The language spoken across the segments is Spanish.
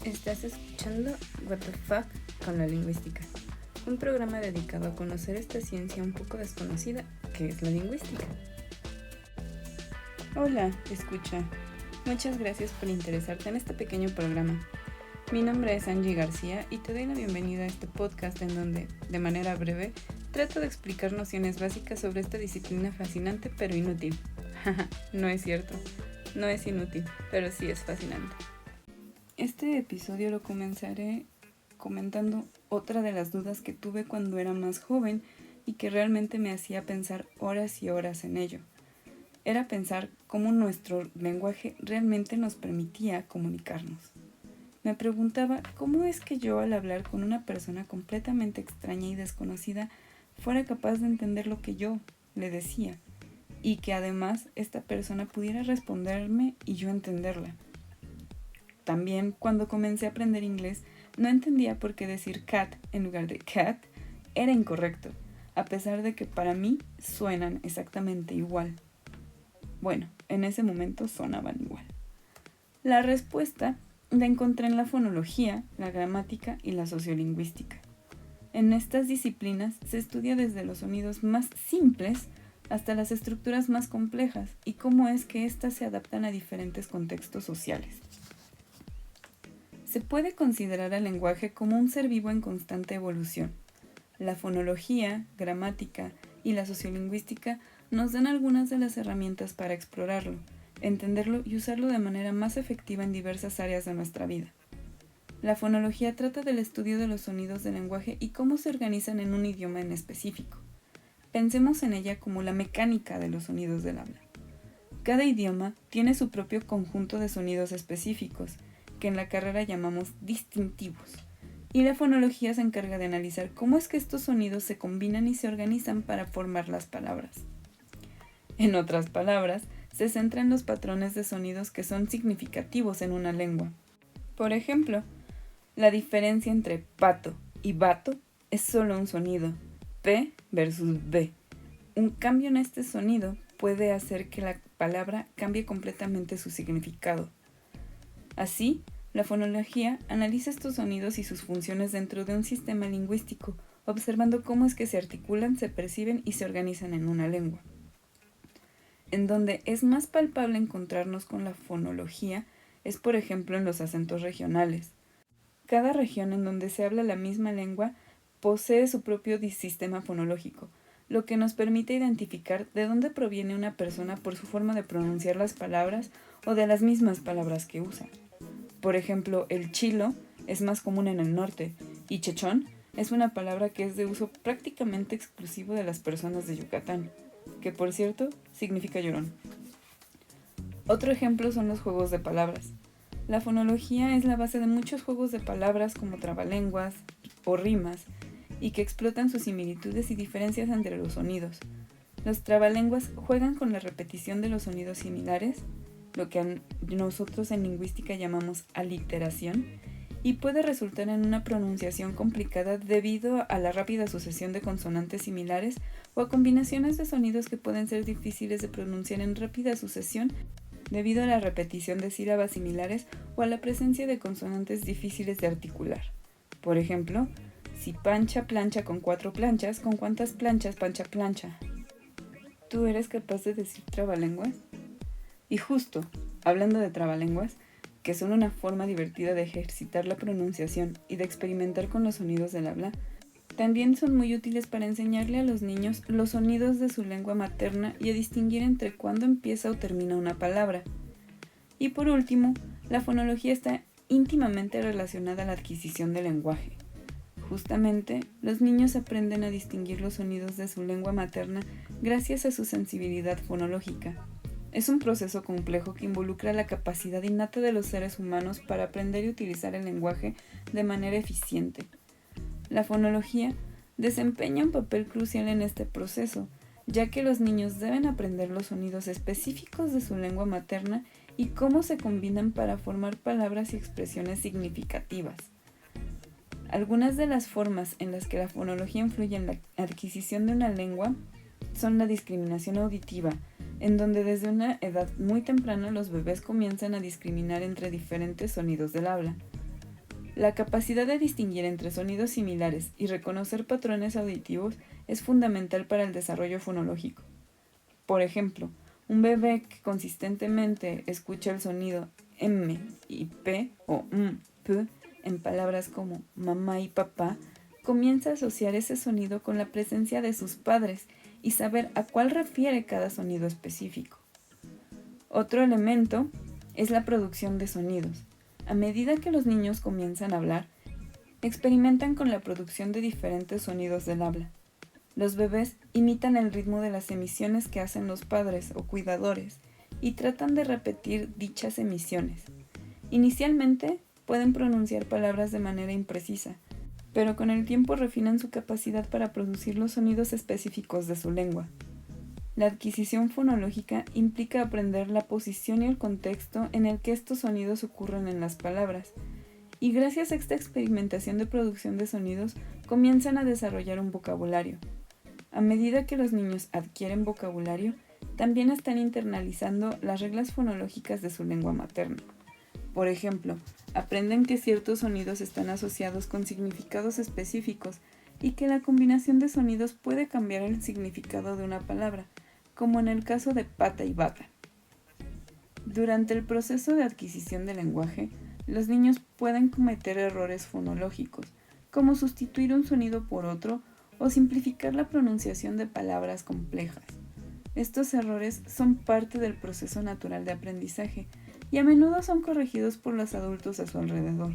Estás escuchando What the Fuck con la lingüística, un programa dedicado a conocer esta ciencia un poco desconocida que es la lingüística. Hola, escucha. Muchas gracias por interesarte en este pequeño programa. Mi nombre es Angie García y te doy la bienvenida a este podcast en donde, de manera breve, trato de explicar nociones básicas sobre esta disciplina fascinante pero inútil. No es cierto, no es inútil, pero sí es fascinante. Este episodio lo comenzaré comentando otra de las dudas que tuve cuando era más joven y que realmente me hacía pensar horas y horas en ello. Era pensar cómo nuestro lenguaje realmente nos permitía comunicarnos. Me preguntaba cómo es que yo, al hablar con una persona completamente extraña y desconocida, fuera capaz de entender lo que yo le decía y que además esta persona pudiera responderme y yo entenderla. También, cuando comencé a aprender inglés, no entendía por qué decir cat en lugar de cat era incorrecto, a pesar de que para mí suenan exactamente igual. Bueno, en ese momento sonaban igual. La respuesta la encontré en la fonología, la gramática y la sociolingüística. En estas disciplinas se estudia desde los sonidos más simples hasta las estructuras más complejas y cómo es que éstas se adaptan a diferentes contextos sociales. Se puede considerar al lenguaje como un ser vivo en constante evolución. La fonología, gramática y la sociolingüística nos dan algunas de las herramientas para explorarlo, entenderlo y usarlo de manera más efectiva en diversas áreas de nuestra vida. La fonología trata del estudio de los sonidos del lenguaje y cómo se organizan en un idioma en específico. Pensemos en ella como la mecánica de los sonidos del habla. Cada idioma tiene su propio conjunto de sonidos específicos, que en la carrera llamamos distintivos, y la fonología se encarga de analizar cómo es que estos sonidos se combinan y se organizan para formar las palabras. En otras palabras, se centra en los patrones de sonidos que son significativos en una lengua. Por ejemplo, la diferencia entre pato y vato es solo un sonido, P versus B. Un cambio en este sonido puede hacer que la palabra cambie completamente su significado. Así, la fonología analiza estos sonidos y sus funciones dentro de un sistema lingüístico, observando cómo es que se articulan, se perciben y se organizan en una lengua. En donde es más palpable encontrarnos con la fonología es, por ejemplo, en los acentos regionales. Cada región en donde se habla la misma lengua posee su propio sistema fonológico, lo que nos permite identificar de dónde proviene una persona por su forma de pronunciar las palabras o de las mismas palabras que usa. Por ejemplo, el chilo es más común en el norte y chechón es una palabra que es de uso prácticamente exclusivo de las personas de Yucatán, que por cierto significa llorón. Otro ejemplo son los juegos de palabras. La fonología es la base de muchos juegos de palabras como trabalenguas o rimas y que explotan sus similitudes y diferencias entre los sonidos. Los trabalenguas juegan con la repetición de los sonidos similares, lo que nosotros en lingüística llamamos aliteración, y puede resultar en una pronunciación complicada debido a la rápida sucesión de consonantes similares o a combinaciones de sonidos que pueden ser difíciles de pronunciar en rápida sucesión debido a la repetición de sílabas similares o a la presencia de consonantes difíciles de articular. Por ejemplo, si Pancha plancha con 4 planchas, ¿con cuántas planchas Pancha plancha? ¿Tú eres capaz de decir trabalenguas? Y justo, hablando de trabalenguas, que son una forma divertida de ejercitar la pronunciación y de experimentar con los sonidos del habla, también son muy útiles para enseñarle a los niños los sonidos de su lengua materna y a distinguir entre cuándo empieza o termina una palabra. Y por último, la fonología está íntimamente relacionada a la adquisición del lenguaje. Justamente, los niños aprenden a distinguir los sonidos de su lengua materna gracias a su sensibilidad fonológica. Es un proceso complejo que involucra la capacidad innata de los seres humanos para aprender y utilizar el lenguaje de manera eficiente. La fonología desempeña un papel crucial en este proceso, ya que los niños deben aprender los sonidos específicos de su lengua materna y cómo se combinan para formar palabras y expresiones significativas. Algunas de las formas en las que la fonología influye en la adquisición de una lengua son la discriminación auditiva, en donde desde una edad muy temprana los bebés comienzan a discriminar entre diferentes sonidos del habla. La capacidad de distinguir entre sonidos similares y reconocer patrones auditivos es fundamental para el desarrollo fonológico. Por ejemplo, un bebé que consistentemente escucha el sonido M y P o P en palabras como mamá y papá, comienza a asociar ese sonido con la presencia de sus padres y saber a cuál refiere cada sonido específico. Otro elemento es la producción de sonidos. A medida que los niños comienzan a hablar, experimentan con la producción de diferentes sonidos del habla. Los bebés imitan el ritmo de las emisiones que hacen los padres o cuidadores y tratan de repetir dichas emisiones. Inicialmente pueden pronunciar palabras de manera imprecisa, pero con el tiempo refinan su capacidad para producir los sonidos específicos de su lengua. La adquisición fonológica implica aprender la posición y el contexto en el que estos sonidos ocurren en las palabras, y gracias a esta experimentación de producción de sonidos comienzan a desarrollar un vocabulario. A medida que los niños adquieren vocabulario, también están internalizando las reglas fonológicas de su lengua materna. Por ejemplo, aprenden que ciertos sonidos están asociados con significados específicos y que la combinación de sonidos puede cambiar el significado de una palabra, como en el caso de pata y bata. Durante el proceso de adquisición del lenguaje, los niños pueden cometer errores fonológicos, como sustituir un sonido por otro o simplificar la pronunciación de palabras complejas. Estos errores son parte del proceso natural de aprendizaje y a menudo son corregidos por los adultos a su alrededor.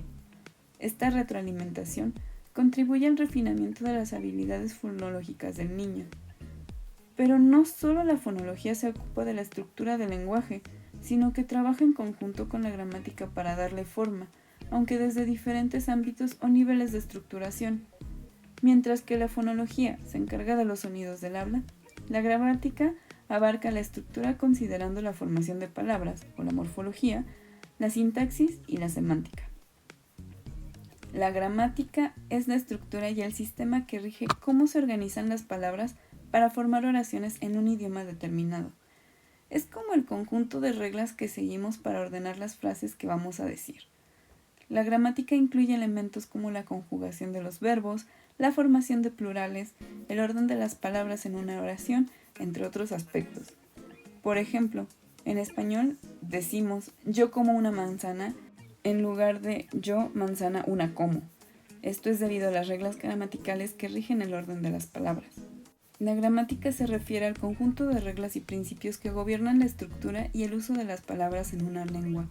Esta retroalimentación contribuye al refinamiento de las habilidades fonológicas del niño. Pero no solo la fonología se ocupa de la estructura del lenguaje, sino que trabaja en conjunto con la gramática para darle forma, aunque desde diferentes ámbitos o niveles de estructuración. Mientras que la fonología se encarga de los sonidos del habla, la gramática abarca la estructura considerando la formación de palabras, o la morfología, la sintaxis y la semántica. La gramática es la estructura y el sistema que rige cómo se organizan las palabras para formar oraciones en un idioma determinado. Es como el conjunto de reglas que seguimos para ordenar las frases que vamos a decir. La gramática incluye elementos como la conjugación de los verbos, la formación de plurales, el orden de las palabras en una oración, entre otros aspectos. Por ejemplo, en español decimos yo como una manzana en lugar de yo manzana una como. Esto es debido a las reglas gramaticales que rigen el orden de las palabras. La gramática se refiere al conjunto de reglas y principios que gobiernan la estructura y el uso de las palabras en una lengua.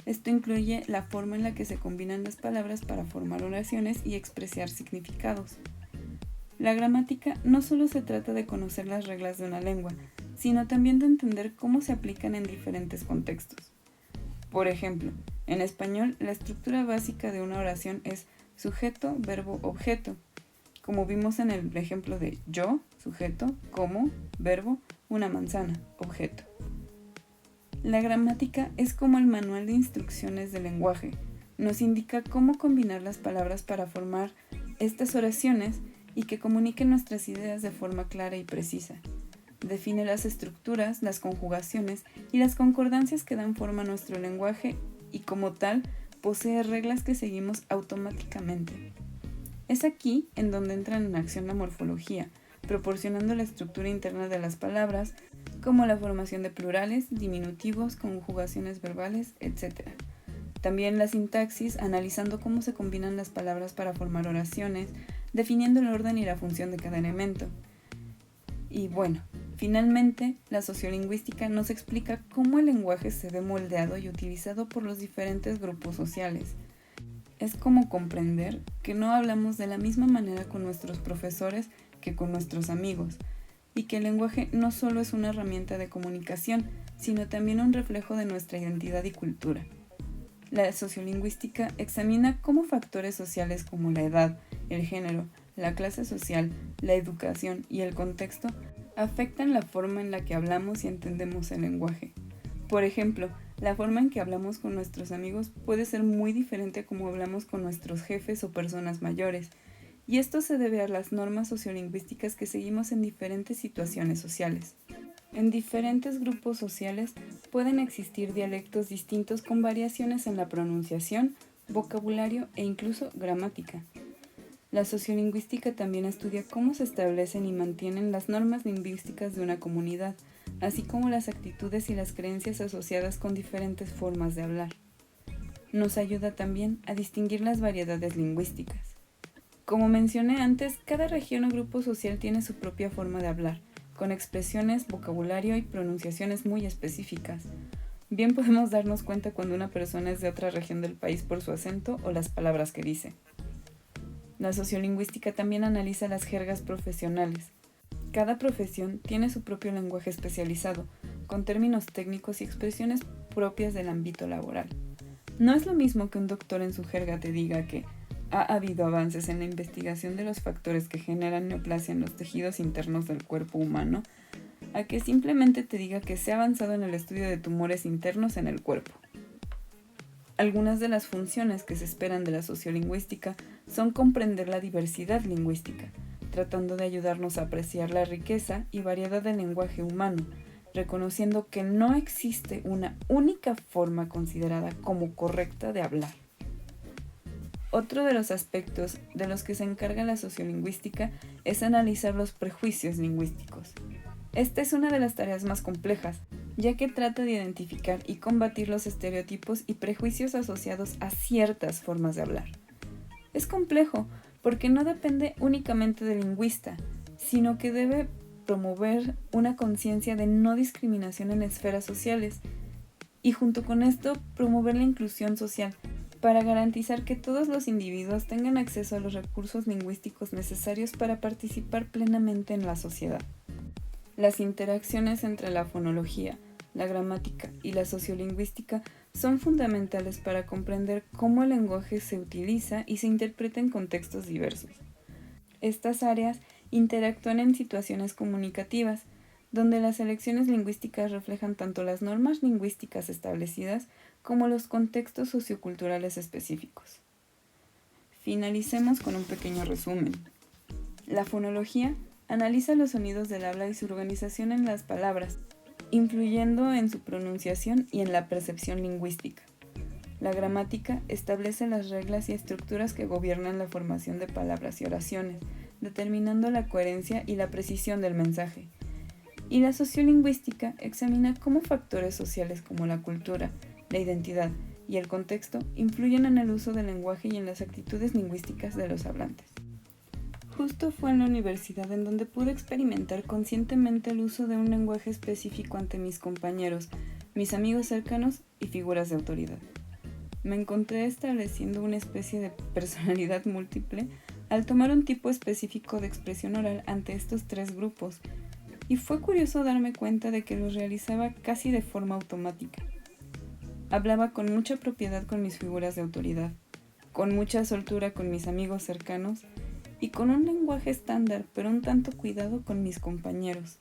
Esto incluye la forma en la que se combinan las palabras para formar oraciones y expresar significados. La gramática no solo se trata de conocer las reglas de una lengua, sino también de entender cómo se aplican en diferentes contextos. Por ejemplo, en español, la estructura básica de una oración es sujeto, verbo, objeto, como vimos en el ejemplo de yo, sujeto, como, verbo, una manzana, objeto. La gramática es como el manual de instrucciones del lenguaje. Nos indica cómo combinar las palabras para formar estas oraciones y que comuniquen nuestras ideas de forma clara y precisa. Define las estructuras, las conjugaciones y las concordancias que dan forma a nuestro lenguaje y como tal posee reglas que seguimos automáticamente. Es aquí en donde entran en acción la morfología, proporcionando la estructura interna de las palabras, como la formación de plurales, diminutivos, conjugaciones verbales, etc. También la sintaxis, analizando cómo se combinan las palabras para formar oraciones, definiendo el orden y la función de cada elemento. Y bueno, finalmente, la sociolingüística nos explica cómo el lenguaje se ve moldeado y utilizado por los diferentes grupos sociales. Es como comprender que no hablamos de la misma manera con nuestros profesores que con nuestros amigos, y que el lenguaje no solo es una herramienta de comunicación, sino también un reflejo de nuestra identidad y cultura. La sociolingüística examina cómo factores sociales como la edad, el género, la clase social, la educación y el contexto afectan la forma en la que hablamos y entendemos el lenguaje. Por ejemplo, la forma en que hablamos con nuestros amigos puede ser muy diferente a cómo hablamos con nuestros jefes o personas mayores, y esto se debe a las normas sociolingüísticas que seguimos en diferentes situaciones sociales. En diferentes grupos sociales pueden existir dialectos distintos con variaciones en la pronunciación, vocabulario e incluso gramática. La sociolingüística también estudia cómo se establecen y mantienen las normas lingüísticas de una comunidad, así como las actitudes y las creencias asociadas con diferentes formas de hablar. Nos ayuda también a distinguir las variedades lingüísticas. Como mencioné antes, cada región o grupo social tiene su propia forma de hablar, con expresiones, vocabulario y pronunciaciones muy específicas. Bien podemos darnos cuenta cuando una persona es de otra región del país por su acento o las palabras que dice. La sociolingüística también analiza las jergas profesionales. Cada profesión tiene su propio lenguaje especializado, con términos técnicos y expresiones propias del ámbito laboral. No es lo mismo que un doctor en su jerga te diga que ha habido avances en la investigación de los factores que generan neoplasia en los tejidos internos del cuerpo humano, a que simplemente te diga que se ha avanzado en el estudio de tumores internos en el cuerpo. Algunas de las funciones que se esperan de la sociolingüística son comprender la diversidad lingüística, tratando de ayudarnos a apreciar la riqueza y variedad del lenguaje humano, reconociendo que no existe una única forma considerada como correcta de hablar. Otro de los aspectos de los que se encarga la sociolingüística es analizar los prejuicios lingüísticos. Esta es una de las tareas más complejas, ya que trata de identificar y combatir los estereotipos y prejuicios asociados a ciertas formas de hablar. Es complejo porque no depende únicamente del lingüista, sino que debe promover una conciencia de no discriminación en esferas sociales y junto con esto promover la inclusión social para garantizar que todos los individuos tengan acceso a los recursos lingüísticos necesarios para participar plenamente en la sociedad. Las interacciones entre la fonología, la gramática y la sociolingüística son fundamentales para comprender cómo el lenguaje se utiliza y se interpreta en contextos diversos. Estas áreas interactúan en situaciones comunicativas, donde las elecciones lingüísticas reflejan tanto las normas lingüísticas establecidas como los contextos socioculturales específicos. Finalicemos con un pequeño resumen. La fonología analiza los sonidos del habla y su organización en las palabras, influyendo en su pronunciación y en la percepción lingüística. La gramática establece las reglas y estructuras que gobiernan la formación de palabras y oraciones, determinando la coherencia y la precisión del mensaje. Y la sociolingüística examina cómo factores sociales como la cultura, la identidad y el contexto influyen en el uso del lenguaje y en las actitudes lingüísticas de los hablantes. Justo fue en la universidad en donde pude experimentar conscientemente el uso de un lenguaje específico ante mis compañeros, mis amigos cercanos y figuras de autoridad. Me encontré estableciendo una especie de personalidad múltiple al tomar un tipo específico de expresión oral ante estos tres grupos, y fue curioso darme cuenta de que los realizaba casi de forma automática. Hablaba con mucha propiedad con mis figuras de autoridad, con mucha soltura con mis amigos cercanos y con un lenguaje estándar, pero un tanto cuidado con mis compañeros.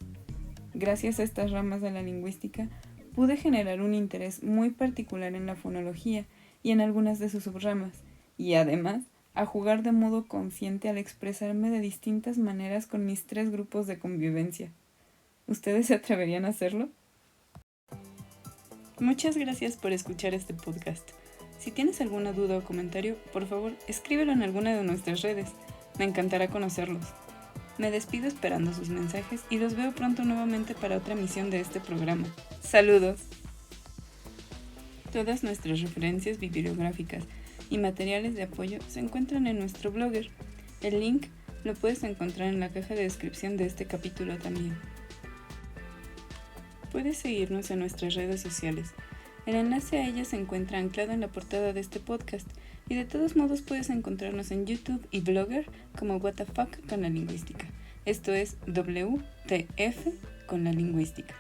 Gracias a estas ramas de la lingüística, pude generar un interés muy particular en la fonología y en algunas de sus subramas, y además a jugar de modo consciente al expresarme de distintas maneras con mis tres grupos de convivencia. ¿Ustedes se atreverían a hacerlo? Muchas gracias por escuchar este podcast. Si tienes alguna duda o comentario, por favor, escríbelo en alguna de nuestras redes. Me encantará conocerlos. Me despido esperando sus mensajes y los veo pronto nuevamente para otra emisión de este programa. ¡Saludos! Todas nuestras referencias bibliográficas y materiales de apoyo se encuentran en nuestro Blogger. El link lo puedes encontrar en la caja de descripción de este capítulo también. Puedes seguirnos en nuestras redes sociales. El enlace a ellas se encuentra anclado en la portada de este podcast y de todos modos puedes encontrarnos en YouTube y Blogger como What the Fuck con la lingüística. Esto es WTF con la lingüística.